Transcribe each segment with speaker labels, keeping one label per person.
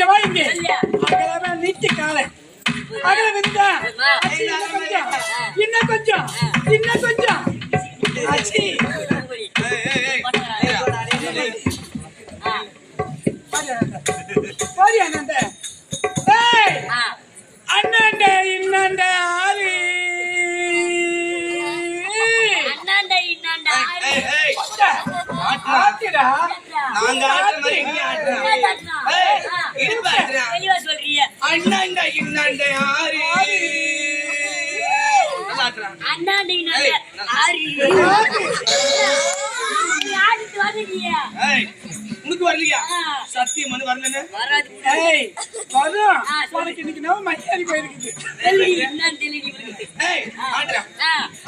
Speaker 1: வா இங்க அகலமா நீட்டி காலை அகல விந்தா இன்னும் கொஞ்சம் ஆச்சி போடி அண்ணாண்ட அண்ணாண்ட இன்னாண்ட ஆறு ஆட்டிடா
Speaker 2: நாங்க ஆடுற மாதிரி நீ ஆடுற. இடுப்பு ஆடுற.
Speaker 3: தெளிவா சொல்றீங்க.
Speaker 2: அண்ணாண்ட இன்னாண்ட ஆறு
Speaker 3: அண்ணாண்ட இன்னாண்ட ஆறு ஆடிட்டு வரீங்க.
Speaker 2: உனக்கு வரலையா? சத்தியம் வந்து வரலன்னு
Speaker 3: வராது.
Speaker 1: ஏய் வரும் உனக்கு இன்னைக்கு நம்ம மச்சாரி போயிருக்குது.
Speaker 3: என்னன்னு தெரியல.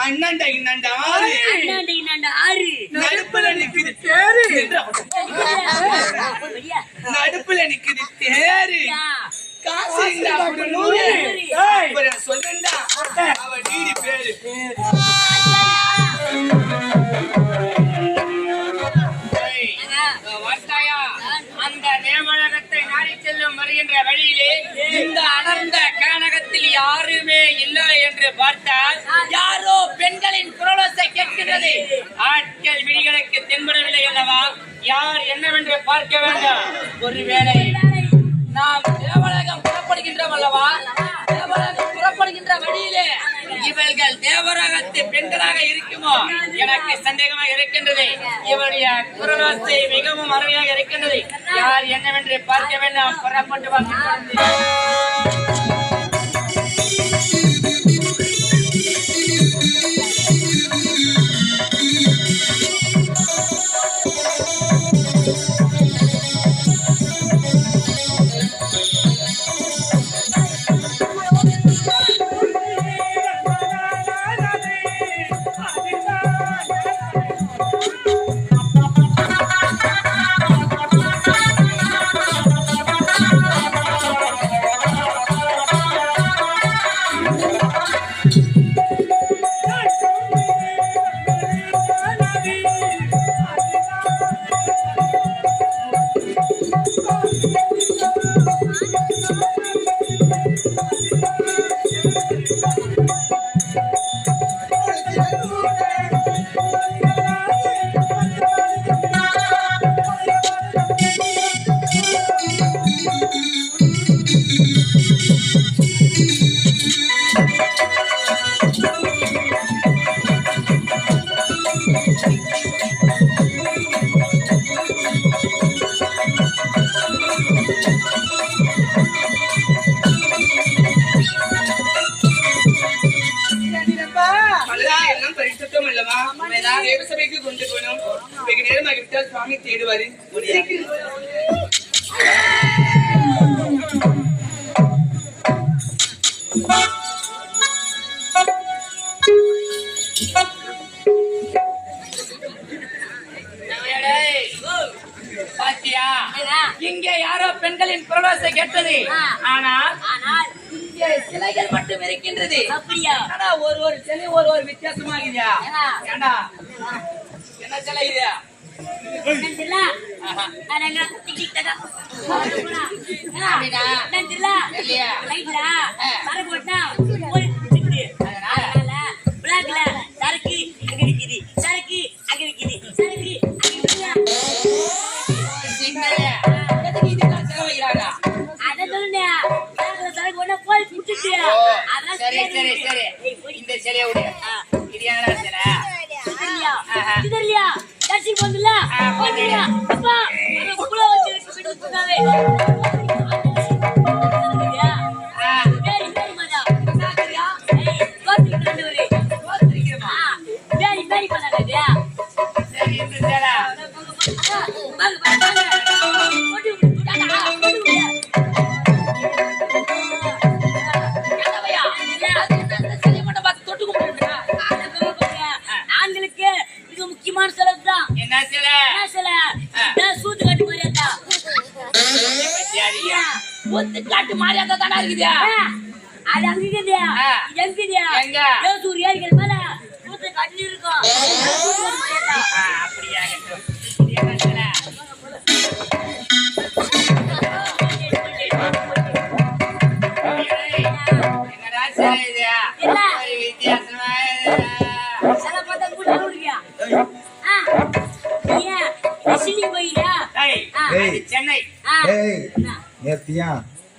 Speaker 2: அண்ணாண்ட இன்னாண்ட ஆறு
Speaker 3: அண்ணாண்ட இன்னாண்ட ஆறு
Speaker 2: நடுப்புல நிக்குது
Speaker 1: சரி
Speaker 2: நடுப்புல நிக்குது தேரு காசு இல்ல அப்படி நூறு சொல்லுண்டா அவ டிடி பேரு
Speaker 4: அந்த நேமழகத்தை நாடி செல்லும் வருகின்ற வழியிலே இந்த அடர்ந்த கானகத்தில் யாருமே இல்லை என்று பார்த்தால் யாரோ பெண்களின் குரலோசை கேட்கின்றது. ஆட்கள் விழிகளுக்கு தென்படவில்லை அல்லவா? யார் என்னவென்று பார்க்க வேண்டாம். ஒருவேளை நாம் தேவலகம் புறப்படுகின்றோம் அல்லவா? தேவலகம் புறப்படுகின்ற வழியிலே இவர்கள் தேவரகத்து பெண்களாக இருக்குமோ எனக்கு சந்தேகமாக இருக்கின்றது. இவருடைய குரலோசை மிகவும் அருமையாக இருக்கின்றது. யார் என்னவென்று பார்க்க வேண்டாம். புறப்பட்டு தேவசபைக்கு கொண்டு போனோம். வெகு நேரமாகிவிட்டால் சுவாமி தேடுவாரு. பாத்தியா இங்கே யாரோ பெண்களின் குரலோசை கேட்டது. ஆனால் இங்கே சிலைகள் மட்டும் இருக்கின்றது.
Speaker 3: அப்படியா?
Speaker 4: ஒரு சிலை ஒரு வித்தியாசமாகுதா? ஏண்டா என்ன சிலை இது? சரி இந்த சிலைய இது என்ன சிலை? காட்டு மாரியாதா தானா இருக்குதா?
Speaker 3: அது அங்க இருக்குதா? எங்கதியா?
Speaker 4: எங்க?
Speaker 3: ஏசூர் ஏரிகள் மேல கூத்து கட்டி இருக்கும்.
Speaker 4: அப்படியே ஆகட்டும். இது என்ன சிலை?
Speaker 5: ஏய் நேத்தியா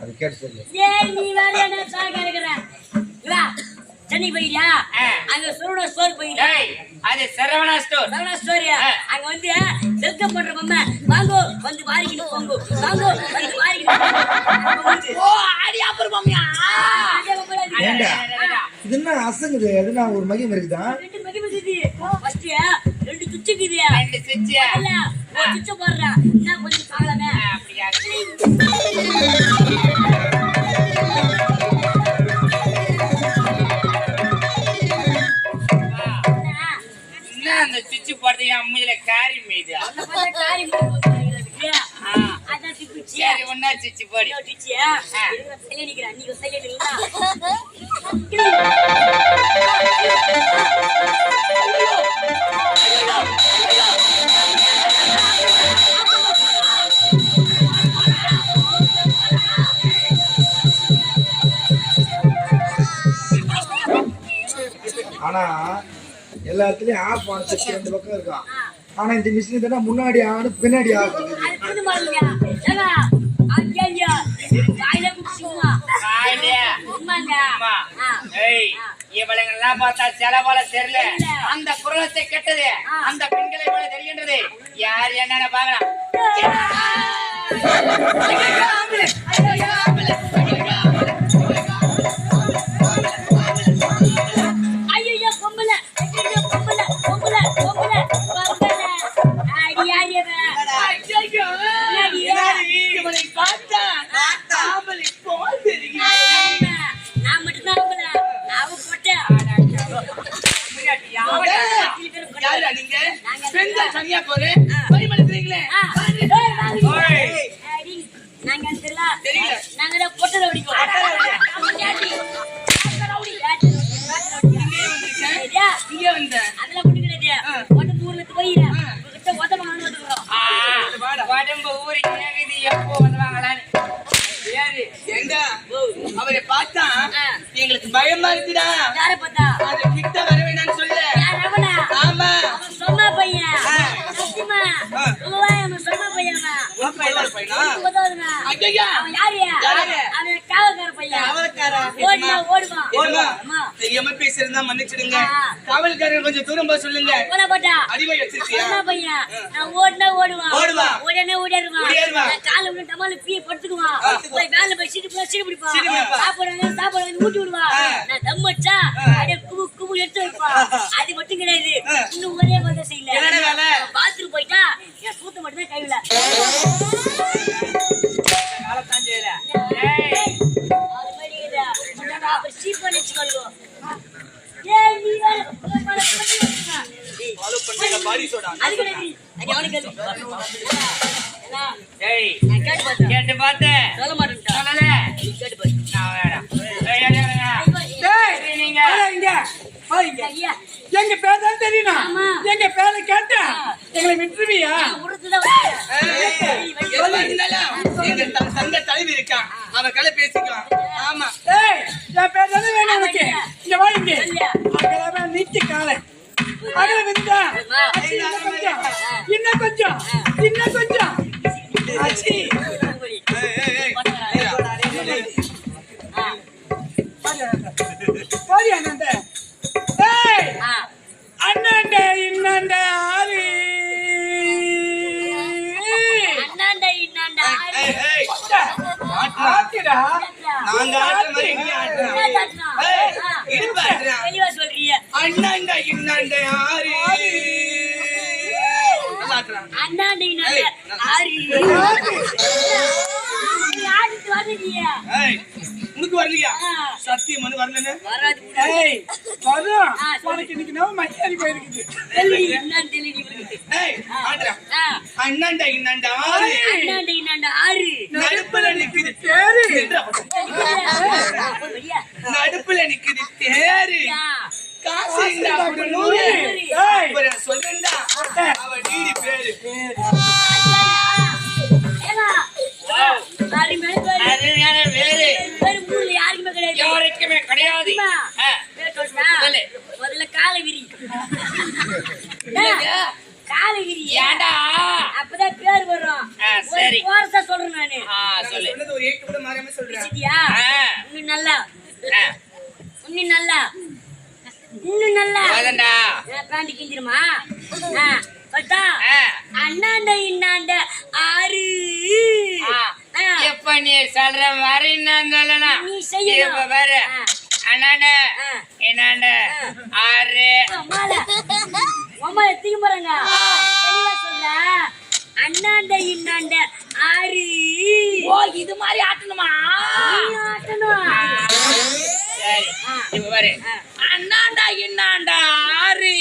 Speaker 5: அது கேட்டு சொல்லு.
Speaker 3: ஏய் நீ வேற என்ன சாக இருக்கிற வா சென்னை போயியா அங்க சுருட ஸ்டோர் போயியா
Speaker 2: ஏய் அது சரவணா ஸ்டோர்
Speaker 3: சரவணா ஸ்டோரியா அங்க வந்து வெல்கம் பண்ற பொம்மை வாங்கோ வந்து வாரிக்கிட்டு போங்க வாங்கோ வந்து வாரிக்கிட்டு ஓ ஆடி அப்புறம் பொம்மையா
Speaker 5: ஏண்டா இது என்ன அசங்குது? எதுனா ஒரு மகிமை இருக்குதா?
Speaker 3: ரெண்டு மகிமை இருக்குது ஃபர்ஸ்ட் ரெண்டு சுவிட்ச் இருக்குது
Speaker 2: ரெண்டு சுவிட்ச்
Speaker 3: இல்ல ஒரு சுவிட்ச் போடுறா என்ன கொஞ்சம் பார்க்கலாமே
Speaker 2: அப்படியா என்ன அந்த சுவிட்ச் போடுறது என் அம்மையில காரி மீது
Speaker 3: அந்த பத்த காரி போடுறீங்க அதான் சுவிட்ச்
Speaker 2: சரி ஒன்னா சுவிட்ச் போடு
Speaker 3: சுவிட்ச் சைல நிக்கிறா நீங்க சைல நிக்கிறீங்களா
Speaker 5: ஆனா எல்லா இடத்துலயும் ஆஃப் ஆன் செக் ரெண்டு பக்கம் இருக்கான். ஆனா இந்த மிஷின் தானே முன்னாடி ஆனு பின்னாடி ஆஃப்
Speaker 3: அது புது மாடல்யா ஏங்க அங்கேயா காயில குடிச்சுமா
Speaker 2: ஆயிடியா
Speaker 3: உம்மாங்க
Speaker 2: அம்மா ஏய் இவளங்கெல்லாம் பார்த்தா செலவால தெரியல அந்த குரலத்தை கெட்டது அந்த பெண்களை போல தெரிகின்றது யார் என்னன்னு பாக்கலாம்
Speaker 3: ஐயோ பொம்பளை ஐயோ பொம்பளை பொம்பளை பொம்பளை பொம்பளை அடி யாரியவே ஐயோ
Speaker 1: இவனை பார்த்தா ஆம்பளை போல் தெரிகிறது.
Speaker 3: நான் மட்டும் தான் பொம்பளை அவ போட்டேன்
Speaker 1: யாரா நீங்க? பெண்கள் தனியா போறேன் பரிமளிக்கிறீங்களே.
Speaker 3: நாங்க
Speaker 1: தெரியல.
Speaker 3: நாங்க பொட்டல பிடிக்கும்
Speaker 1: இங்க வந்த
Speaker 3: அதெல்லாம் பிடிக்கிறது பொட்டு ஊர்ல போயிடுறேன் உங்ககிட்ட உதவ வந்துக்கிறோம்
Speaker 2: உடம்பு ஊறி கேக்குது எப்போ வருவாங்களான்னு
Speaker 1: யாரு எங்க அவரை பார்த்தா எங்களுக்கு பயமா இருக்குடா.
Speaker 3: யார பார்த்தா
Speaker 1: அது கிட்ட வர வேணாம்னு சொல்லு.
Speaker 3: யார் அவனா
Speaker 1: ஆமா
Speaker 3: அவன் சொன்னா பையன் சத்தியமா அவன் சொன்னா பையன்
Speaker 1: பையனா
Speaker 3: உதவுனா
Speaker 1: ஐயா
Speaker 3: அவன் யாரு அவன் காவல்கார பையன்
Speaker 1: காவல்காரா
Speaker 3: ஓடுவான் அம்மா
Speaker 1: தெரியாம பேசுறதா மன்னிச்சிடுங்க. காவல்காரர் கொஞ்சம் தூரம் போக சொல்லுங்க.
Speaker 3: போன போட்டா
Speaker 1: அடிமை வச்சிருக்கியா?
Speaker 3: சொன்னா பையன் நான் ஓடுனா ஓடுவான்
Speaker 1: ஓடுவான்.
Speaker 3: உடனே ஓடிடுவான்
Speaker 1: ஓடிடுவான்.
Speaker 3: காலை விட்டு டமால பீ படுத்துக்குவான் போய் வேலை போய் சீட்டு பிடிப்பான்
Speaker 1: சீட்டு பிடிப்பான்.
Speaker 3: சாப்பாடு ஊட்டி விடுவான் நான் தம் வச்சா அப்படியே குபு குபு எடுத்து வைப்பான் அது மட்டும் கிடையாது இன்னும் ஒரே மாதிரி செய்யல
Speaker 1: என்னடா வேலை?
Speaker 3: பாத்ரூம் போயிட்டா என் சூத்த மட்டும் தான் கைவில
Speaker 1: காலத்தான் செய்யல.
Speaker 3: அது மாதிரி இல்ல அப்புறம் சீப் பண்ணி வச்சுக்கோ ஏய் நீ வேற
Speaker 1: ஃபாலோ பண்றீங்க பாடி சோடா.
Speaker 3: அது கிடையாது அது அவனுக்கு என்ன
Speaker 2: ஏய்
Speaker 3: நான் கேட்டு பார்த்தேன்
Speaker 2: கேட்டு பார்த்தேன்
Speaker 3: சொல்ல மாட்டேன்டா
Speaker 2: சொல்லல
Speaker 3: கேட்டு பாரு
Speaker 2: நான் வேணாம் ஏய் ஏய்
Speaker 1: டேய்
Speaker 2: நீங்க
Speaker 1: வாடா இங்க வா இங்க.
Speaker 3: ஐயா
Speaker 1: எங்க பேர் தான் தெரியுமா?
Speaker 3: ஆமா.
Speaker 1: எங்க பேரை கேட்டா எங்களை விட்டுருவியா?
Speaker 3: உருட்டுதான்
Speaker 1: எவ்வளவு இருந்தாலும் எங்க சங்க தலைவி இருக்கான். அவன் கலை பேசிக்கலாம். ஆமா ஏய் என் பேர் தானே வேணும் உனக்கு. இங்க வா இங்க. அகலவே நீட்டு காலை அகல விந்தா இன்னும் கொஞ்சம் இன்னும் கொஞ்சம் ஆச்சி. போடி அண்ணாண்ட. ஏய் அண்ணாண்ட இன்னாண்ட ஆறு.
Speaker 3: அண்ணாண்டா இன்னாண்டா
Speaker 1: ஆட்டிடா.
Speaker 2: நாங்க ஆடுற மாதிரி நீ ஆடுற இடுப்பு ஆடுற
Speaker 3: தெளிவா சொல்றீங்க
Speaker 1: அண்ணாண்ட இன்னாண்ட ஆறு. நல்லா ஆட்டுறான்.
Speaker 3: அண்ணாண்டா இன்னாண்டா ஆறு ஆடிட்டு வந்துட்டீங்க
Speaker 1: உனக்கு வரலையா? சத்தியம் வந்து வரலன்னு.
Speaker 3: வராது
Speaker 1: ஏய் வரும்.
Speaker 3: ஆ, சொல்லு.
Speaker 1: உனக்கு இன்னைக்கு நம்ம மரியாதை போயிருக்குது.
Speaker 3: என்னன்னு தெளிவு
Speaker 1: ஏய் ஆடுறான். அண்ணாண்ட இன்னாண்ட ஆறு.
Speaker 3: அண்ணாண்டா இன்னாண்டா ஆறு
Speaker 1: நடுப்புல நிக்குது தேரு. நடுப்புல நிக்குது தேரு. காசு இருந்தா அப்படி 100. அப்புறம் சொல்லுண்டா அவ டிடி பேரு.
Speaker 2: அது வேறு
Speaker 3: யாருக்குமே கிடையாது
Speaker 2: யாருக்குமே கிடையாது சொல்லு.
Speaker 3: முதல்ல காலகிரி காலகிரி
Speaker 2: ஏண்டா
Speaker 3: அப்பதான் பேர் வரும்
Speaker 2: சரி.
Speaker 3: கோரசா சொல்றேன் நானு
Speaker 2: சொல்லு.
Speaker 1: சொன்னது ஒரு ஏட்டு கூட மாறாம சொல்றேன்.
Speaker 3: வச்சிட்டியா?
Speaker 2: ஆ.
Speaker 3: இன்னும் நல்லா
Speaker 2: ஆ,
Speaker 3: இன்னும் நல்லா இன்னும் நல்லா
Speaker 2: போதும்டா.
Speaker 3: பேண்ட் கிஞ்சிருமா? பத்தா
Speaker 2: ஆ,
Speaker 3: அண்ணாண்ட இன்னாண்ட ஆறு
Speaker 2: ஆ. இப்ப நீ சொல்ற மாதிரி நான் சொல்லணும்.
Speaker 3: நீ செய்யணும்.
Speaker 2: இப்ப பாரு.
Speaker 3: ஆ.
Speaker 2: அண்ணாண்ட
Speaker 3: ஆ.
Speaker 2: என்னாண்ட 6
Speaker 3: அம்மா எத்திக்க போறாங்க தெளிவா சொல்ற அண்ணாண்ட இன்னாண்ட ஆறு
Speaker 4: ஓ இது மாதிரி ஆட்டணுமா?
Speaker 3: நீ ஆட்டணும்
Speaker 2: சரி இப்ப பாரு.
Speaker 4: அண்ணாண்டா இன்னாண்டா 6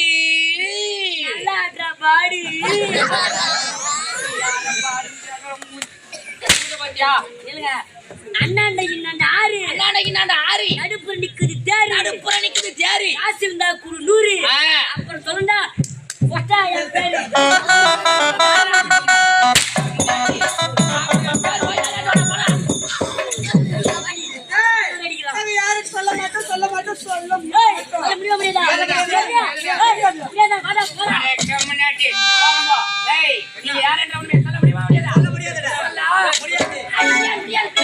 Speaker 3: நல்லா ஆடுறா பாடு
Speaker 4: பாத்தியா?
Speaker 3: இல்லங்க அண்ணாண்ட இன்னாண்ட ஆறு
Speaker 4: அண்ணாண்டா இன்னாண்டா 6
Speaker 3: நடுப்புற நிக்குது தேரு
Speaker 4: நடுப்புற நிக்குது தேரி.
Speaker 3: காசு இருந்தா குடு 100
Speaker 2: ஆ.
Speaker 3: அப்புறம் சொல்லுண்டா ஒட்டா என் பேரு அடிக்கலாம்.
Speaker 1: அது யாருக்கு சொல்ல மாட்டோம், சொல்ல மாட்டோம், சொல்ல
Speaker 3: ஏய்,
Speaker 1: மாட்டோம்.
Speaker 3: அது முடியாதா? முடியாதா? வாடா, போடா.
Speaker 2: அடே, கம்முனாட்டி. போங்க. டேய், நீ யாருன்ற உண்மையை சொல்ல முடியுமா முடியாதா?
Speaker 1: சொல்ல முடியாதுடா. முடியாது.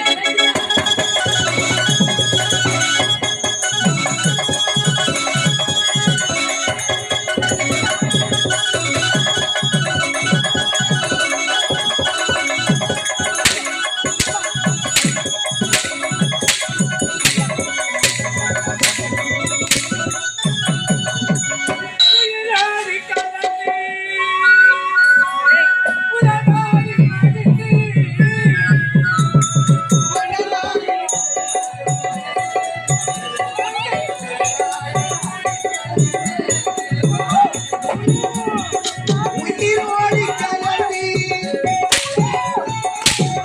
Speaker 5: உயிரோடி கலந்தி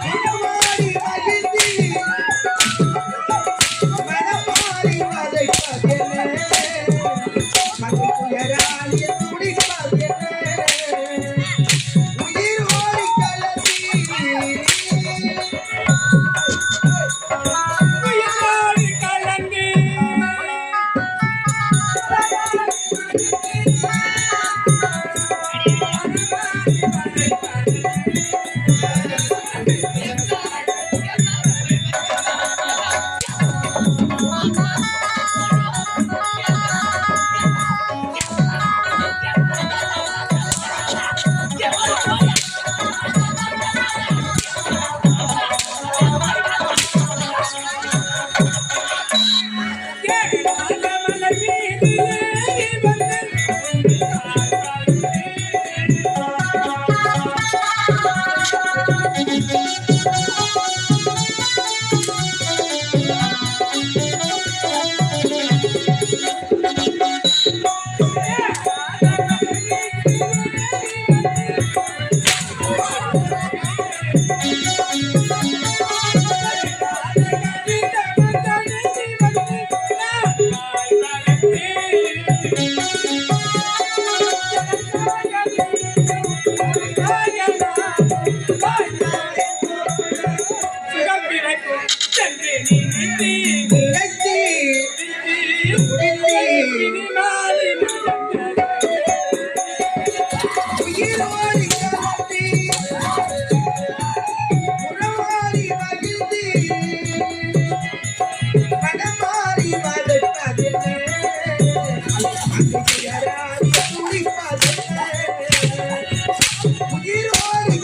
Speaker 5: உணவாடி மகிழ்ந்தி மனமாறி வதைப்பதென மகிழ்ச்சியராலிய துடிப்பதென உயிரோடி கலந்தி உயிரோடி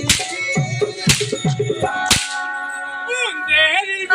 Speaker 5: கலந்தி
Speaker 1: உன் தேரில்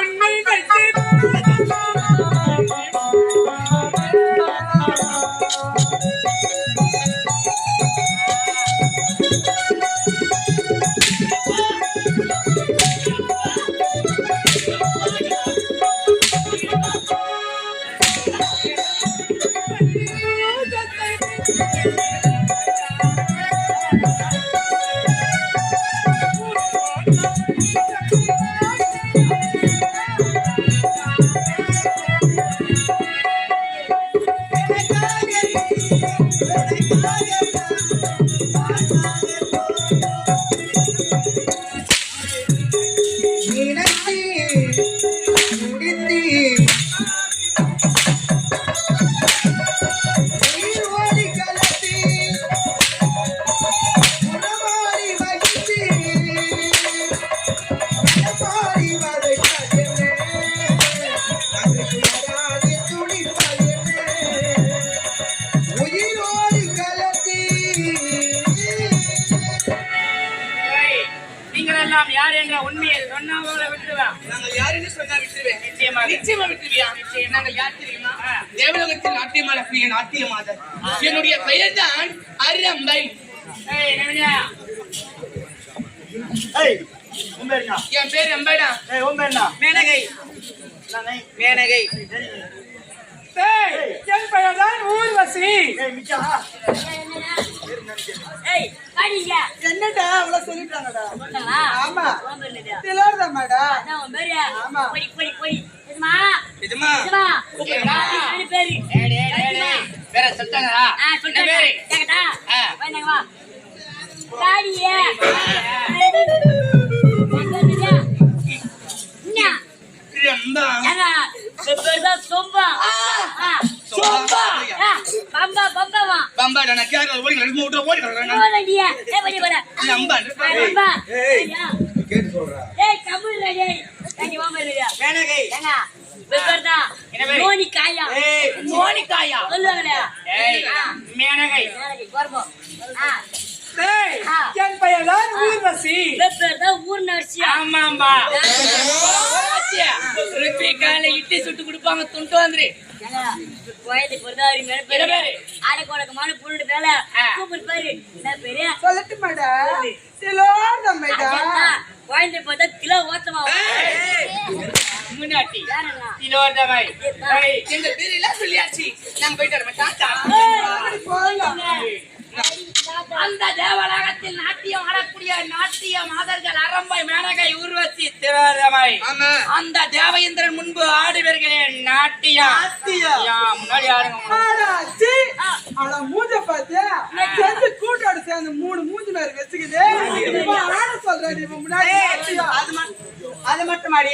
Speaker 2: யார் என்ற உண்மையை சொன்னா போல விட்டுருவேன்.
Speaker 1: நாங்கள் யாருன்னு சொன்னா விட்டுருவேன்.
Speaker 2: நிச்சயமாக.
Speaker 1: நிச்சயமா விட்டுருவியா? நாங்கள் யார் தெரியுமா? தேவலோகத்தில் நாட்டியமாட நாட்டியமாதர். என்னுடைய பெயர் தான் அரிரம்பை.
Speaker 2: ஏய், நவீனா.
Speaker 5: ஏய் உன் பேர் என்ன?
Speaker 1: என் பேர் எம்பைடா.
Speaker 5: ஏய் உன் பேர் என்ன?
Speaker 1: மேனகை.
Speaker 5: நானே.
Speaker 1: மேனகை. என் பெயர் தான் ஊர்வசி.
Speaker 5: ஏய் மிச்சா
Speaker 3: ஏய் பாடிங்க
Speaker 1: என்னடா அவ்வளவு சொல்லிட்டாங்கடா.
Speaker 3: சொன்னாங்களா
Speaker 1: ஆமா.
Speaker 3: உன் பேர் என்னது?
Speaker 1: திலோர்தமாடா.
Speaker 3: அதான் உன் பேரு.
Speaker 1: ஆமா.
Speaker 3: போடி போடி போடி இதுமா
Speaker 1: இதுமா
Speaker 3: இதுமா
Speaker 2: கூப்பிடுறா.
Speaker 3: ரெண்டு பேரு
Speaker 2: ஏய், டேய், டேய், டேய். பேர சொல்லிட்டாங்களா?
Speaker 3: ஆ
Speaker 2: என்ன
Speaker 3: சொல்லுங்க
Speaker 2: பேரு?
Speaker 3: கேக்கட்டா
Speaker 2: ஆ.
Speaker 3: வாங்க வா பாடியே
Speaker 1: ரெம்பா.
Speaker 3: சொம்பா
Speaker 1: சொம்பா.
Speaker 3: பம்பா பம்பாவா
Speaker 1: பம்பாடா நான் கேரளா ஓடி ரெண்டு மூணு ஓடி வரேன்.
Speaker 3: ஓடியா ஏ பண்ணி போற
Speaker 1: நம்பா.
Speaker 3: பம்பா
Speaker 5: ஏய் கேட்டு சொல்றா.
Speaker 3: ஏய் கம்முல டேய் நீ வாமா இல்லையா
Speaker 1: மேனகை.
Speaker 3: ஏங்க வெப்பர்தா
Speaker 2: என்ன பேரு?
Speaker 3: மோனிகாயா
Speaker 1: ஏய்
Speaker 2: மோனிகாயா?
Speaker 3: சொல்லுவாங்களே
Speaker 2: ஏய், மேனகை.
Speaker 3: வரபோ
Speaker 1: ஏய் என் பெயர் தான் ஊர்வசி.
Speaker 3: வெப்பர்தா ஊர் நர்சியா
Speaker 2: ஆமாம்பா. ரிப்பிக்கால இட்லி சுட்டு கொடுப்பாங்க, துண்டு வந்துரு.
Speaker 3: கோயத்தை பொறுத்தாரி மேல
Speaker 2: என்ன பேரு?
Speaker 3: ஆடக்கோடக்கமான புல்லுடு மேல கூப்பிட்டு பாரு என்ன பேரு
Speaker 1: சொல்லட்டு மாடா. திலோர்தமைடா.
Speaker 3: கோயத்தை பார்த்தா கிலோ ஓத்தமா
Speaker 2: முன்னாடி
Speaker 3: யாருங்க
Speaker 2: திலோதமை. ஏய்,
Speaker 1: எங்க பேர் எல்லாம் சொல்லியாச்சு. நாங்க போயிட்டு வரோம்
Speaker 2: அந்த தேவலோகத்தில் நாட்டியம் ஆடக்கூடிய நாட்டிய மாதர்கள் அரம்பை, மேனகை, ஊர்வசி, திலோதமை.
Speaker 1: ஆமா.
Speaker 2: அந்த தேவேந்திரன் முன்பு ஆடுவர்களே நாட்டியம்.
Speaker 1: நாட்டியம்.
Speaker 2: யா, முன்னாடி ஆடுங்க.
Speaker 1: ஆடாச்சி. ஆனா மூஞ்ச பாத்தியா? சேர்ந்து கூட்டோட சேர்ந்து மூணு மூஞ்சி மேல வச்சுக்கிது. இப்ப ஆட சொல்றாரு இவன் முன்னாடி. அது மட்டும் ஆடி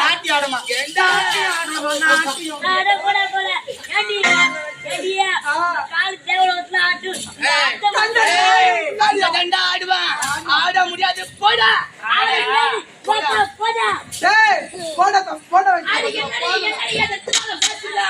Speaker 1: நாட்டி ஆடுமா? எந்த நாட்டியம் ஆடுறோம்? நாட்டியம்.
Speaker 3: அட போட போட ஏண்டியா ஏண்டியா கால் தேவலோகத்துல ஆட்டு
Speaker 1: அந்த தண்டா ஆடுவான். ஆட முடியாது. போடா.
Speaker 3: போடா போடா
Speaker 1: டேய் போடா போடா வைக்க.
Speaker 3: அடிக்க அடிக்க பேசுடா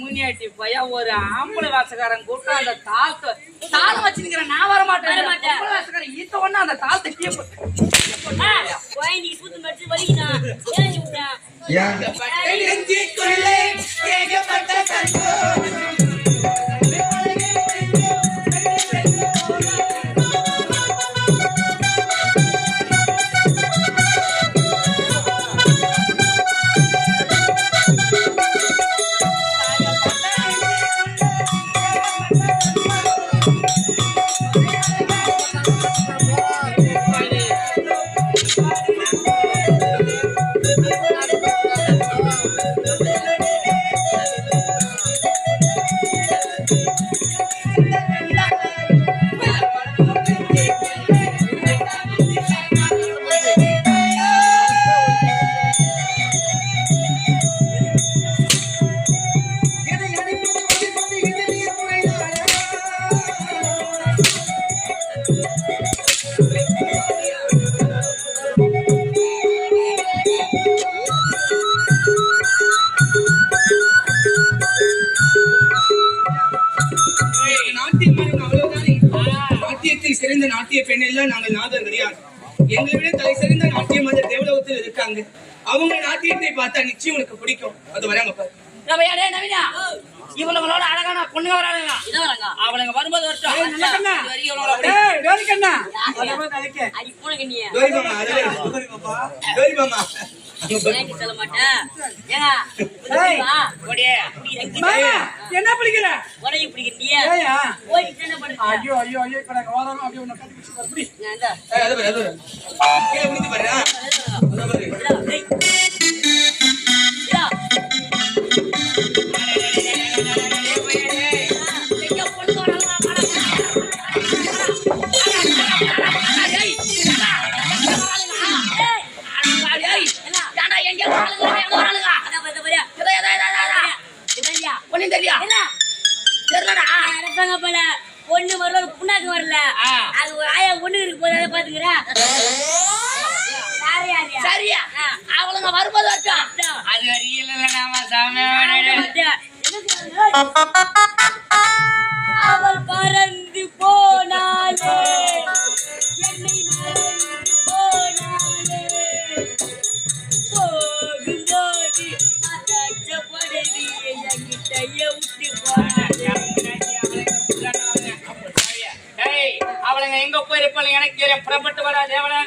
Speaker 4: முனியாட்டி பையன் ஒரு ஆம்பளை வாசக்காரன் கூட்டம் அந்த தாளம் வச்சுக்கிறேன். நான் வர மாட்டேன். ஆம்பளை வாசக்காரன் ஈத்த ஒண்ணு அந்த தாளத்தை கீழே
Speaker 3: நீ சூத்து மடிச்சு வலிக்குதான் ஏன் விட்டேன்
Speaker 5: ஏன்
Speaker 1: நெஞ்சுக்குள்ளே ஏகப்பட்ட சந்தோஷம். சிறந்த நாட்டிய பெண் எல்லாம் நாங்கள் நாதர் கிடையாது. எங்களை விட தலை சிறந்த நாட்டிய மத தேவலோகத்தில் இருக்காங்க. அவங்க நாட்டியத்தை பார்த்தா நிச்சயம் உனக்கு பிடிக்கும். அது வராங்க பாரு.
Speaker 4: நவீனா இவங்களோட அழகான பொண்ணுங்க வராங்க. அவளுங்க வரும்போது வரட்டும்.
Speaker 3: அடி போன கண்ணியா சொல்ல மாட்டேன்.
Speaker 1: என்ன பிடிக்கிற
Speaker 3: உடனே பிடிக்கிறியா போயிட்டு என்ன பண்ணுங்க?
Speaker 1: ஐயோ ஐயோ ஐயோ இப்ப நாங்க வரோம். அப்படியே உன்னை கட்டி பிடிச்சு அப்படி
Speaker 3: நான் இந்த
Speaker 1: கீழே முடிஞ்சு பாரு.
Speaker 3: பொண்ணு வரல புண்ணாக்கு வரல அது ஒரு ஆயா ஒண்ணு இருக்கு போது அதை பாத்துக்கிறேன்.
Speaker 4: சரியா அவளுங்க வரும்போது வரட்டும். அது
Speaker 3: அவள் பறந்து போனாலே என்னை மறந்து போனாலே போகும்போது நான் கஷ்டப்படுது என்கிட்டயே விட்டு போனாலே.
Speaker 4: அவளுங்க எங்க போயிருப்பாங்க எனக்கு புறப்பட்டு வராது. எவ்வளவு